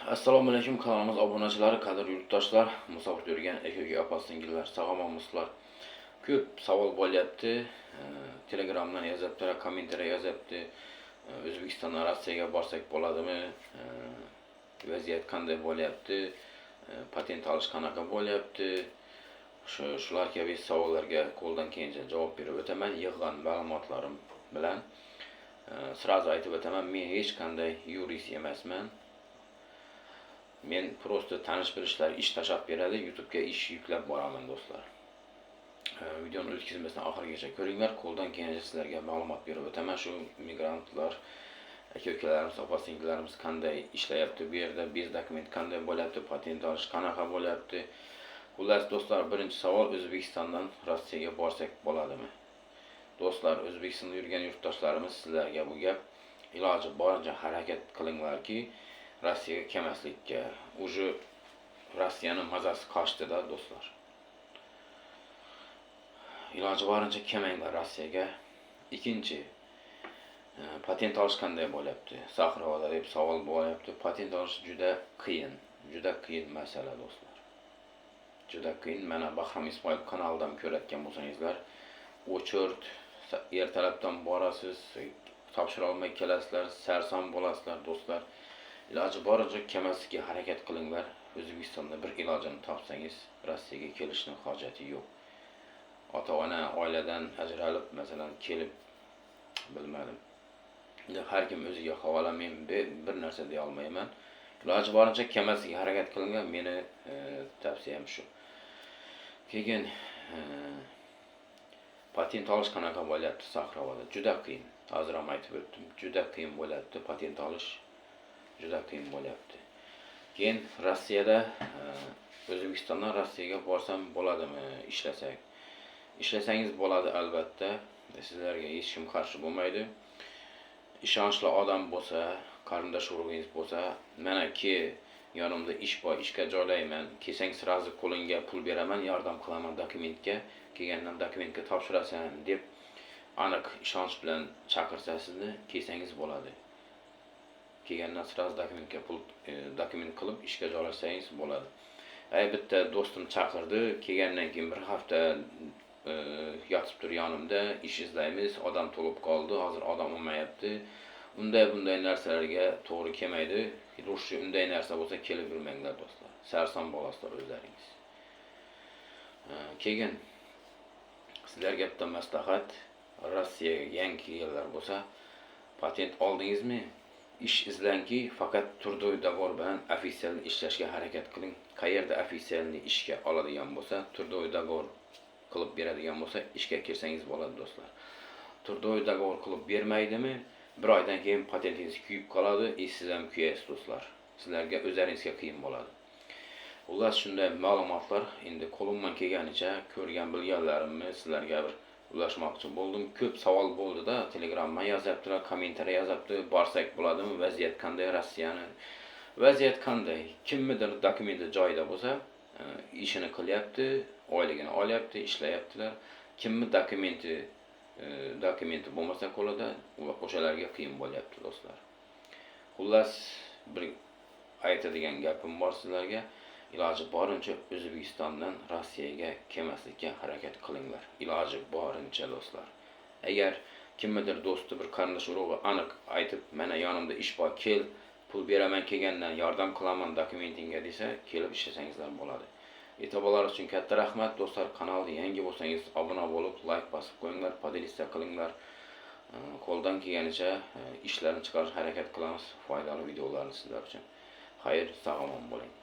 Assalomu alaykum kanalimiz obunachilari, qadrli yurtdoshlar, musofir yurgan aka opa-singillar, sog'ommisizlar. Ko'p savol bo'lyapti. Telegramdan yozyaptilar, kommentariya yozyapti. O'zbekistondan Rossiyaga borsak bo'ladimi? Vaziyat qanday bo'lyapti? Patent olish qanaqa bo'lyapti? Shular kabi savollarga qo'ldan kelgancha javob berib o'taman. Yig'gan ma'lumotlarim bilan sirazu aytib o'taman, men hech qanday yurist emasman. Men prosta tanish-bilishlar ish tashab beradi, YouTube'ga ish yuklab boraman do'stlar. Videoni o'tkazmasdan oxirigacha ko'ringlar, qo'ldan kelgancha sizlarga ma'lumot berib o'taman. Shu migrantlar, aka-ukalarimiz, opa-singillarimiz qanday ishlayapti, bu yerda bez dokument qanday bo'lyapti, patent olish qanaqa bo'lyapti. Xullas do'stlar, birinchi savol, O'zbekistondan Rossiyaga borsak bo'ladimi? Do'stlar, O'zbekistonda yurgan yurtdoshlarimiz, sizlarga bu gap iloji boricha harakat qilinglarki, Rossiyaga kelmaslikka. Uje Rossiyaning mazasi qochdi-da do'stlar. Iloji boricha kelmanglar Rossiyaga. Ikkinchi, patent olish qanday bo'lyapti? Sahroda deb savol bo'lyapti. Patent olish juda qiyin masala do'stlar. Juda qiyin. Mana Bahram Ismoilov kanalidan ko'rayotgan bo'lsangizlar, o'chirt, ertalabdan borasiz, topshira olmay kelasizlar, sarson bo'lasizlar do'stlar. Iloji boricha kelmaslikka harakat qilinglar. O'zbekistonda bir ilojini topsangiz, Rossiyaga kelishning hojati yo'q. Ota-ona oiladan ajralib, masalan, kelib bilmadim. Har kim o'ziga havola, men bir narsa deya olmayman. Iloji boricha kelmaslikka harakat qilinglar. Meni tavsiyam shu. Keyin patent olish qanaqa bo'lyapti Sahroda? Juda qiyin. Hozir ham aytib o'tdim. Juda qiyin bo'lyapti patent olish. Juda qiyin bo'lyapti. Keyin Rossiyada O'zbekistondan Rossiyaga borsam bo'ladimi ishlasak? Ishlasangiz bo'ladi albatta. Sizlarga hech kim qarshi bo'lmaydi. Ishonchli odam bo'lsa, qarindosh urug'ingiz bo'lsa, mana ki yonimda ish bor, ishga joylayman. Kelsang sirazi qo'lingga pul beraman, yordam qilaman dokumentga. Kelgandan dokumentga topshirasan deb aniq ishonch bilan chaqirsa sizni, kelsangiz bo'ladi. Kelgandan sirazi dokument qilib ishga joylasangiz bo'ladi. Bitta do'stim chaqirdi, kelgandan keyin bir hafta yotib tur yonimda, ish izlaymiz, odam to'lib qoldi, hozir odam olmayapti. Bunday narsalarga to'g'ri kelmaydi. Rushchi unday narsa bo'lsa kelib yurmanglar do'stlar. Sarson bo'lasizlar o'zlaringiz. Keyin sizlarga bitta maslahat, Rossiyaga yangi kelganlar bo'lsa, patent oldingizmi? Ish izlangki, faqat turdoy davor bilan ofisial ishlashga harakat qiling. Qayerda ofisialni ishga oladigan bo'lsa, turdoy davor qilib beradigan bo'lsa, ishga kirsangiz bo'ladi do'stlar. Turdoy davor qilib bermaydimi? Bir oydan keyin patentingiz kuyib qoladi, siz ham kuyasiz do'stlar. Sizlarga o'zlaringizga qiyin bo'ladi. Xullas shunday ma'lumotlar endi qo'limdan kelganicha ko'rgan bilganlarimni sizlarga bir ulashmoqchi bo'ldim. Ko'p savol bo'ldi-da, Telegramdan yozyaptilar, kommentariya yozyapti, borsak bo'ladimi? Vaziyat qanday Rossiyani? Vaziyat qanday? Kimnidir dokumenti joyida bo'lsa, ishini qilyapti, oyligini olyapti, ishlayaptilar. Kimni dokumenti bo'lmasa qo'lida, o'shalarga qiyin bo'lyapti do'stlar. Xullas bir aytadigan gapim bor sizlarga. Iloji boricha O'zbekistondan Rossiyaga kelmaslikka harakat qilinglar. Iloji boricha do'stlar. Agar kimnidir do'sti, bir qarindosh urug'i aniq aytib, mana yonimda ish bor, kel, pul beraman, kelgandan yordam qilaman dokumentingga desa, kelib ishlasangizlar bo'ladi. E'tiborlar uchun katta rahmat do'stlar. Kanalga yangi bo'lsangiz obuna bo'lib, like bosib qo'yinglar, podelitsiya qilinglar. Qo'ldan kelganicha ishlarni chiqarish harakat qilamiz, foydali videolarni sizlar uchun. Xayr, sog' omon bo'ling.